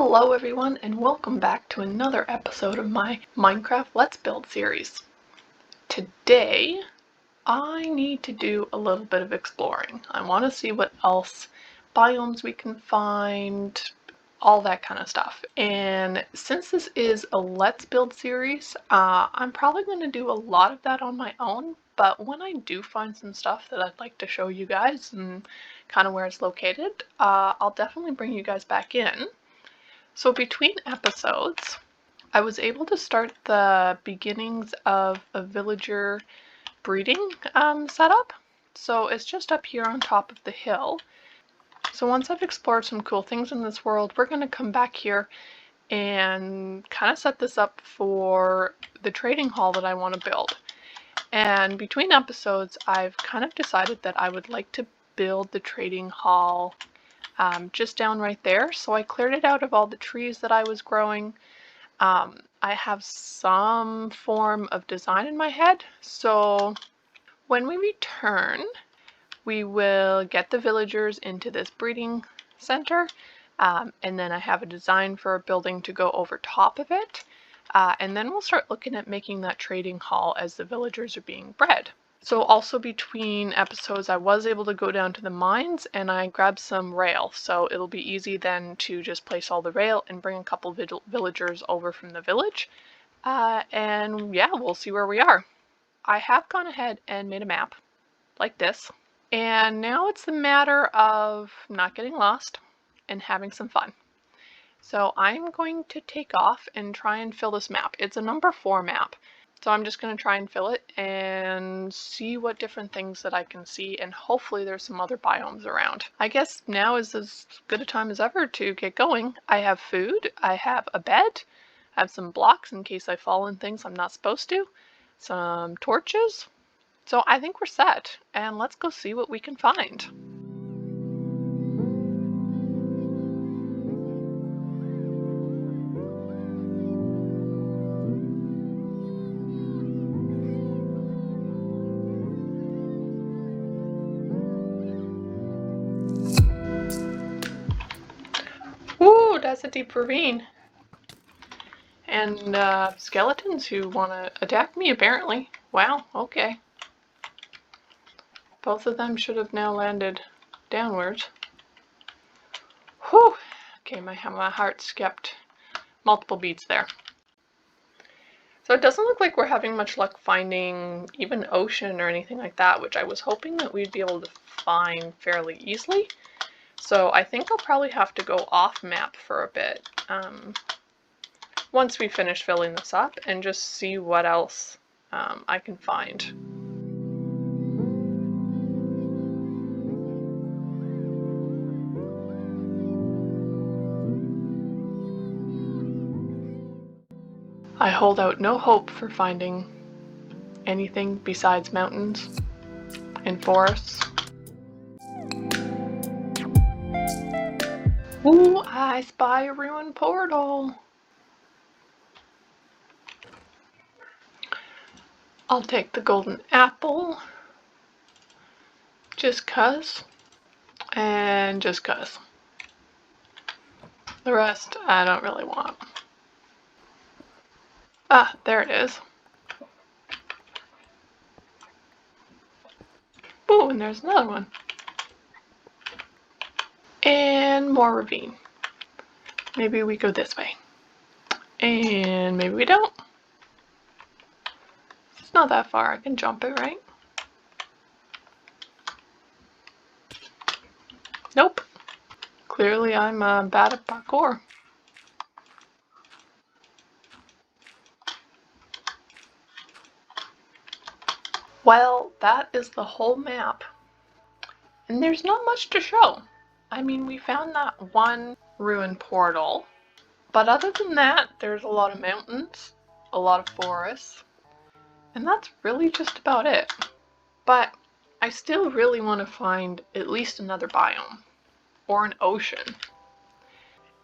Hello everyone, and welcome back to another episode of my Minecraft Let's Build series. Today, I need to do a little bit of exploring. I want to see what else biomes we can find, all that kind of stuff. And since this is a Let's Build series, I'm probably going to do a lot of that on my own, but when I do find some stuff that I'd like to show you guys and kind of where it's located, I'll definitely bring you guys back in. So between episodes, I was able to start the beginnings of a villager breeding setup. So it's just up here on top of the hill. So once I've explored some cool things in this world, we're going to come back here and kind of set this up for the trading hall that I want to build. And between episodes, I've kind of decided that I would like to build the trading hall just down right there. So I cleared it out of all the trees that I was growing. I have some form of design in my head. So when we return, we will get the villagers into this breeding center. And then I have a design for a building to go over top of it. And then we'll start looking at making that trading hall as the villagers are being bred. So also between episodes, I was able to go down to the mines and I grabbed some rail. So it'll be easy then to just place all the rail and bring a couple villagers over from the village. And yeah, we'll see where we are. I have gone ahead and made a map like this. And now it's the matter of not getting lost and having some fun. So I'm going to take off and try and fill this map. It's a number 4 map. So I'm just going to try and fill it and see what different things that I can see, and hopefully there's some other biomes around. I guess now is as good a time as ever to get going. I have food, I have a bed, I have some blocks in case I fall in things I'm not supposed to, some torches. So I think we're set, and let's go see what we can find. Ooh, that's a deep ravine. And skeletons who want to attack me, apparently. Wow, okay. Both of them should have now landed downwards. Whew! Okay, my heart skipped multiple beats there. So it doesn't look like we're having much luck finding even ocean or anything like that, which I was hoping that we'd be able to find fairly easily. So I think I'll probably have to go off map for a bit once we finish filling this up and just see what else I can find. I hold out no hope for finding anything besides mountains and forests. Ooh, I spy a ruined portal. I'll take the golden apple, just 'cause, and just 'cause. The rest I don't really want. Ah, there it is. Ooh, and there's another one. And more ravine. Maybe we go this way. And maybe we don't. It's not that far, I can jump it, right? Nope. Clearly I'm bad at parkour. Well, that is the whole map. And there's not much to show. I mean, we found that one ruined portal. But other than that, there's a lot of mountains, a lot of forests, and that's really just about it. But I still really want to find at least another biome, or an ocean.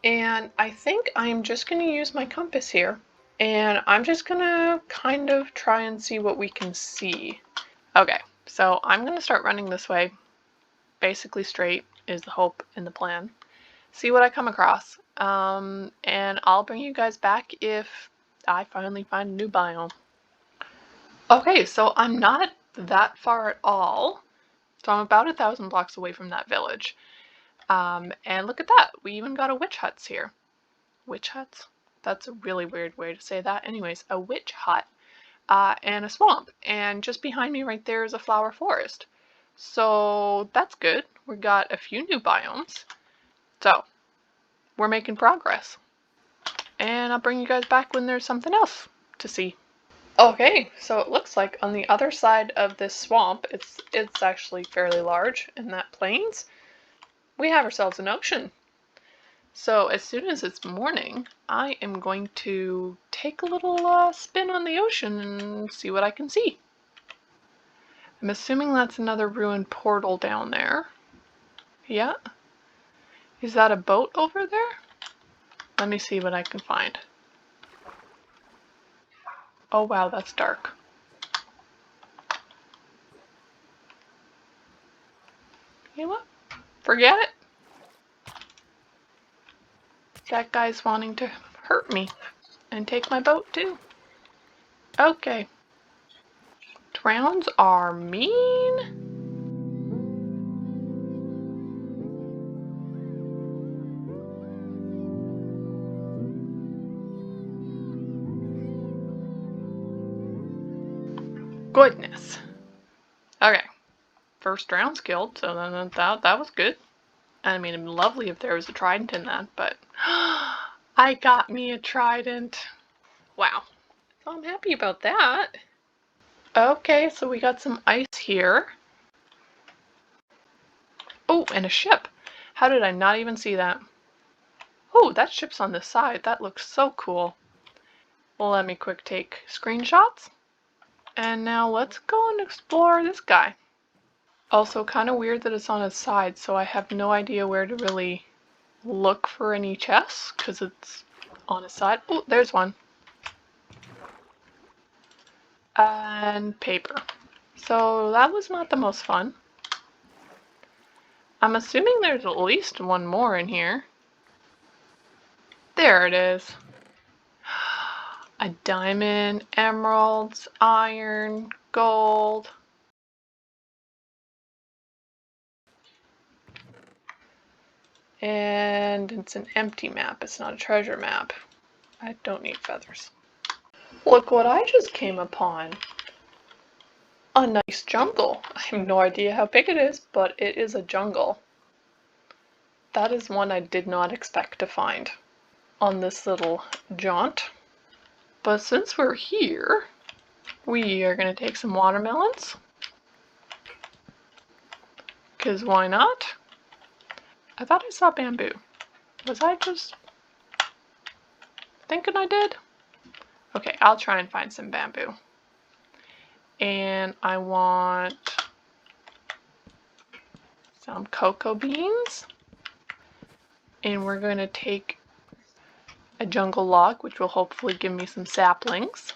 And I think I'm just going to use my compass here, and I'm just going to kind of try and see what we can see. Okay, so I'm going to start running this way. Basically straight is the hope and the plan. see what I come across. And I'll bring you guys back if I finally find a new biome. Okay, so I'm not that far at all. So I'm about 1,000 blocks away from that village. And look at that, we even got a witch huts here. Witch huts? That's a really weird way to say that. Anyways, a witch hut and a swamp. And just behind me right there is a flower forest. So that's good. We got a few new biomes. So we're making progress. And I'll bring you guys back when there's something else to see. Okay, so it looks like on the other side of this swamp, it's actually fairly large in that plains, we have ourselves an ocean. So as soon as it's morning, I am going to take a little spin on the ocean and see what I can see. I'm assuming that's another ruined portal down there. Yeah. Is that a boat over there? Let me see what I can find. Oh wow, that's dark. You know what? Forget it. That guy's wanting to hurt me and take my boat too. Okay. Drowns are mean. Goodness. Okay. First drown's killed, so then that was good. I mean, it'd be lovely if there was a trident in that, but I got me a trident. Wow. So I'm happy about that. Okay, so we got some ice here. Oh, and a ship. How did I not even see that? Oh, that ship's on the side. That looks so cool. Well, let me quick take screenshots. And now let's go and explore this guy. Also, kind of weird that it's on his side, so I have no idea where to really look for any chests, because it's on his side. Oh, there's one. And paper. So that was not the most fun. I'm assuming there's at least one more in here. There it is. A diamond, emeralds, iron, gold. And it's an empty map. It's not a treasure map. I don't need feathers. Look what I just came upon. A nice jungle. I have no idea how big it is, but it is a jungle. That is one I did not expect to find on this little jaunt. But since we're here, we are going to take some watermelons. Because why not? I thought I saw bamboo. Was I just thinking I did? Okay, I'll try and find some bamboo. And I want some cocoa beans. And we're going to take a jungle log, which will hopefully give me some saplings.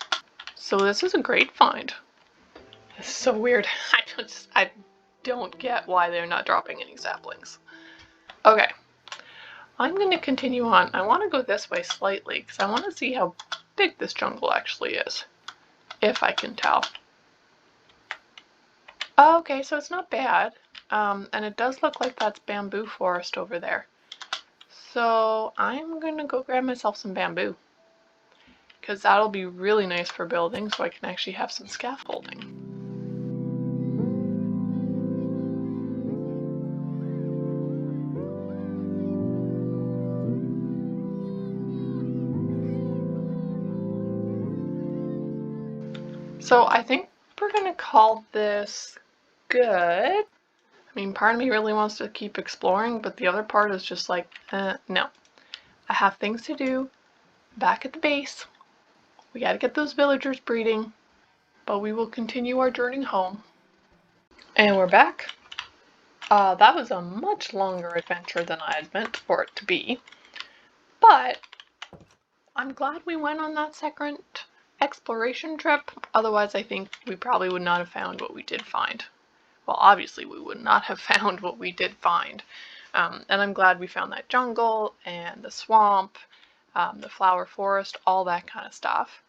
So this is a great find. It's so weird. I don't get why they're not dropping any saplings. Okay, I'm going to continue on. I want to go this way slightly because I want to see how big this jungle actually is, if I can tell. Okay, so it's not bad, and it does look like that's bamboo forest over there. So I'm going to go grab myself some bamboo, because that'll be really nice for building, so I can actually have some scaffolding. So I think we're going to call this good. I mean, part of me really wants to keep exploring, but the other part is just like, no. I have things to do back at the base. We gotta get those villagers breeding, but we will continue our journey home. And we're back. That was a much longer adventure than I had meant for it to be, but I'm glad we went on that second exploration trip. Otherwise, I think we probably would not have found what we did find. Well, obviously we would not have found what we did find. And I'm glad we found that jungle and the swamp, the flower forest, all that kind of stuff.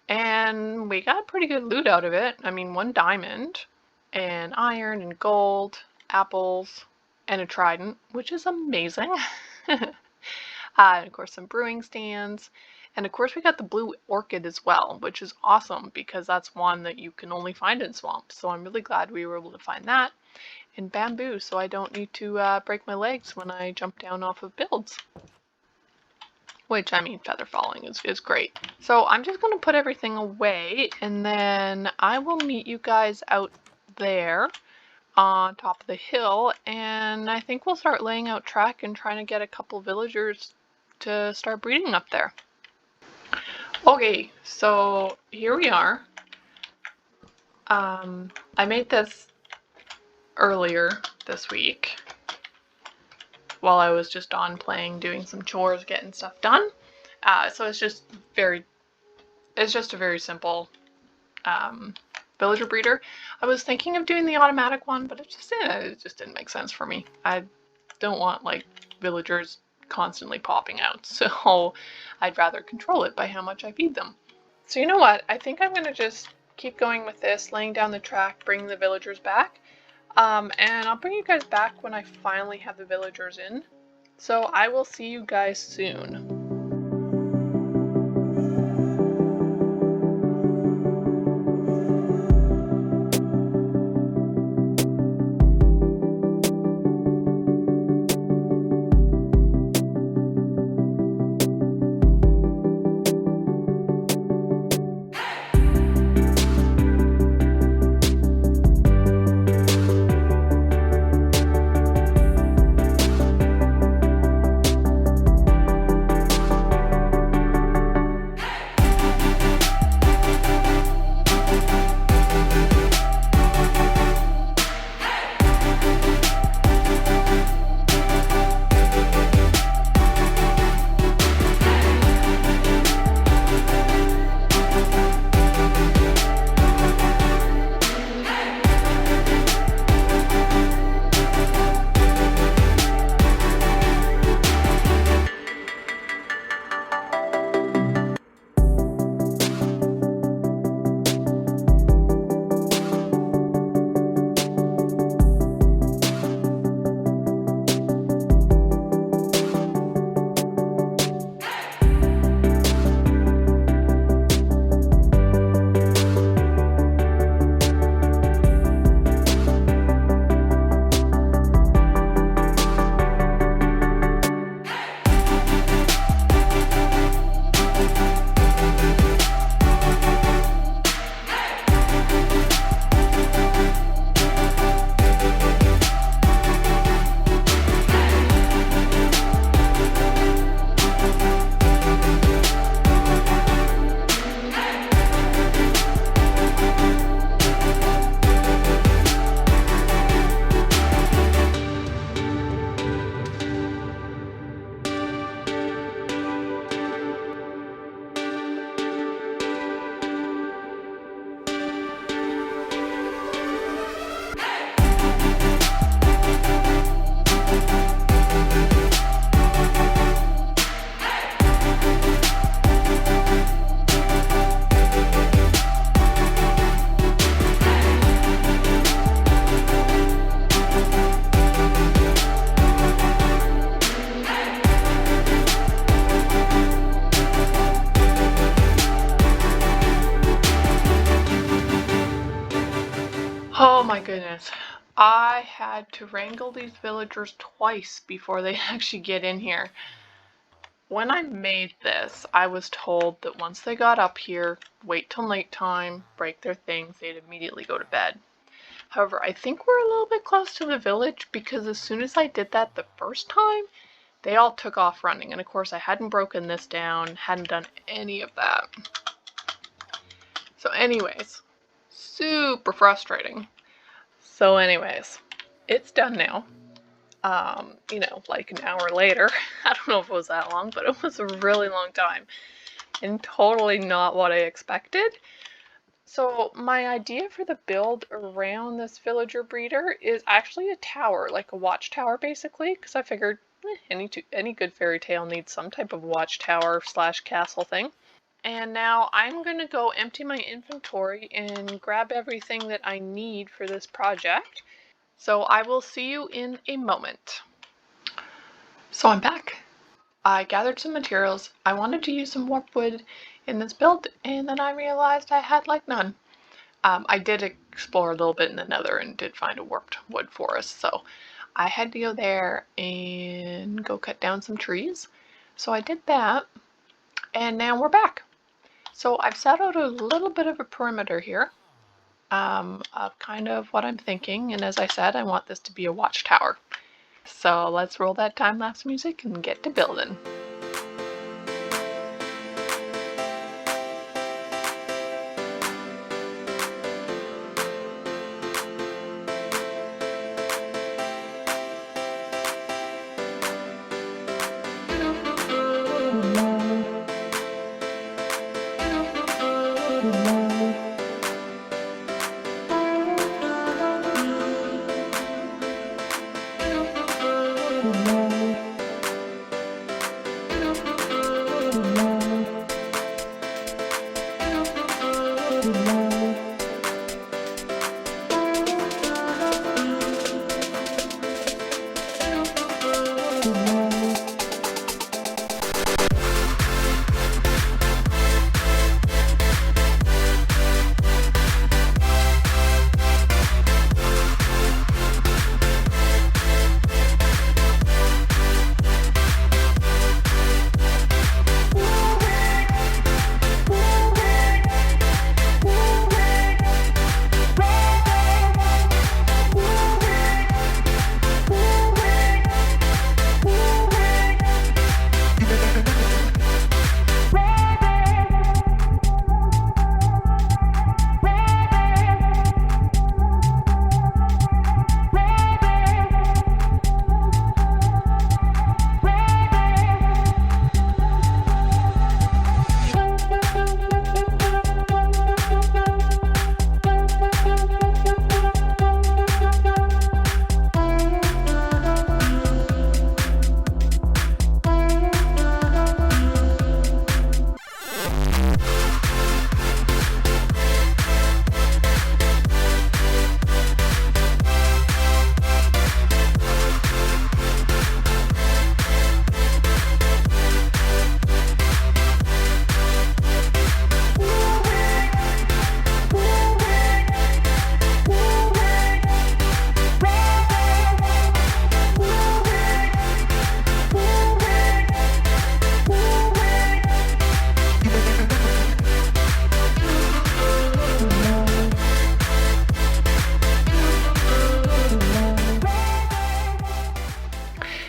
And we got pretty good loot out of it. I mean, 1 diamond and iron and gold, apples, and a trident, which is amazing. And of course some brewing stands. And of course we got the blue orchid as well, which is awesome because that's one that you can only find in swamps. So I'm really glad we were able to find that. And bamboo, so I don't need to break my legs when I jump down off of builds. Which, I mean, feather falling is great. So I'm just going to put everything away, and then I will meet you guys out there on top of the hill, and I think we'll start laying out track and trying to get a couple villagers to start breeding up there. Okay, so here we are. I made this earlier this week while I was just on playing, doing some chores, getting stuff done. So it's just a very simple villager breeder. I was thinking of doing the automatic one, but it just didn't make sense for me. I don't want like villagers constantly popping out, so I'd rather control it by how much I feed them. So you know what? I think I'm gonna just keep going with this, laying down the track, bringing the villagers back. And I'll bring you guys back when I finally have the villagers in. So I will see you guys soon. Oh my goodness. I had to wrangle these villagers twice before they actually get in here. When I made this, I was told that once they got up here, wait till nighttime, break their things, they'd immediately go to bed. However, I think we're a little bit close to the village because as soon as I did that the first time, they all took off running. And of course, I hadn't broken this down, hadn't done any of that. So anyways, super frustrating. So anyways, it's done now. You know, like an hour later. I don't know if it was that long, but it was a really long time. And totally not what I expected. So my idea for the build around this villager breeder is actually a tower, like a watchtower basically, because I figured any good fairy tale needs some type of watchtower slash castle thing. And now I'm going to go empty my inventory and grab everything that I need for this project. So I will see you in a moment. So I'm back. I gathered some materials. I wanted to use some warp wood in this build, and then I realized I had like none. I did explore a little bit in the nether and did find a warped wood forest, so I had to go there and go cut down some trees. So I did that, and now we're back. So I've set out a little bit of a perimeter here, of kind of what I'm thinking, and as I said, I want this to be a watchtower. So let's roll that time-lapse music and get to building.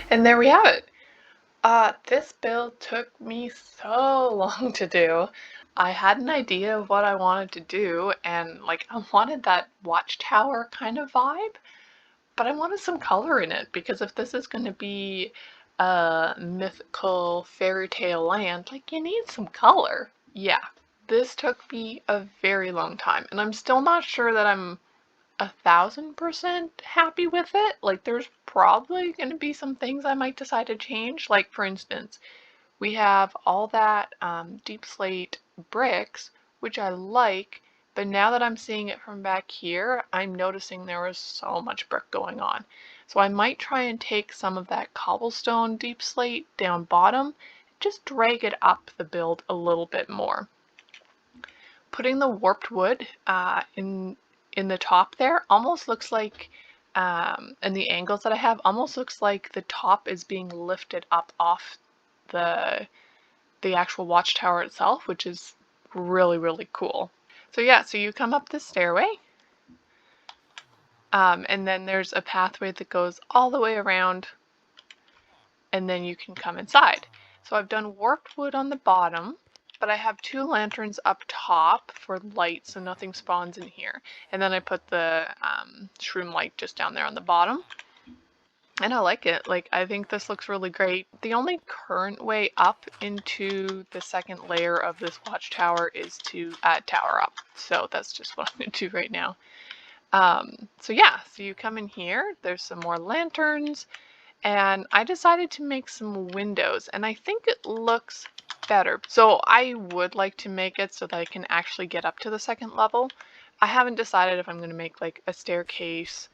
And there we have it. This build took me so long to do. I had an idea of what I wanted to do, and like I wanted that watchtower kind of vibe, but I wanted some color in it, because if this is going to be a mythical fairy tale land, like you need some color. Yeah, this took me a very long time, and I'm still not sure that I'm 1,000% happy with it. Like there's probably going to be some things I might decide to change. Like for instance, we have all that deep slate bricks, which I like, but now that I'm seeing it from back here, I'm noticing there was so much brick going on. So I might try and take some of that cobblestone deep slate down bottom, just drag it up the build a little bit more. Putting the warped wood in the top there almost looks like, and the angles that I have almost looks like the top is being lifted up off the actual watchtower itself, which is really, really cool. So yeah, so you come up this stairway, and then there's a pathway that goes all the way around, and then you can come inside. So I've done warped wood on the bottom, but I have 2 lanterns up top for light so nothing spawns in here. And then I put the shroom light just down there on the bottom. And I like it. Like, I think this looks really great. The only current way up into the second layer of this watchtower is to tower up. So that's just what I'm going to do right now. So yeah, so you come in here, there's some more lanterns, and I decided to make some windows, and I think it looks better. So I would like to make it so that I can actually get up to the second level. I haven't decided if I'm going to make like a staircase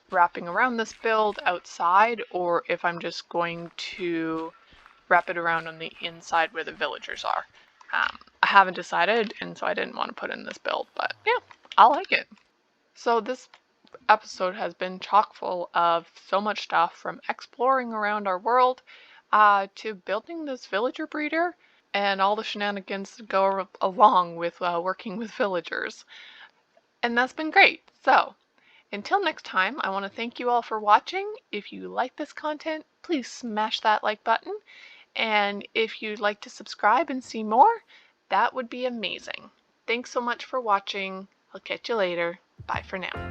wrapping around this build outside, or if I'm just going to wrap it around on the inside where the villagers are. I haven't decided, and so I didn't want to put in this build, but yeah, I like it. So this episode has been chock full of so much stuff, from exploring around our world to building this villager breeder and all the shenanigans that go along with working with villagers. And that's been great. So until next time, I want to thank you all for watching. If you like this content, please smash that like button. And if you'd like to subscribe and see more, that would be amazing. Thanks so much for watching. I'll catch you later. Bye for now.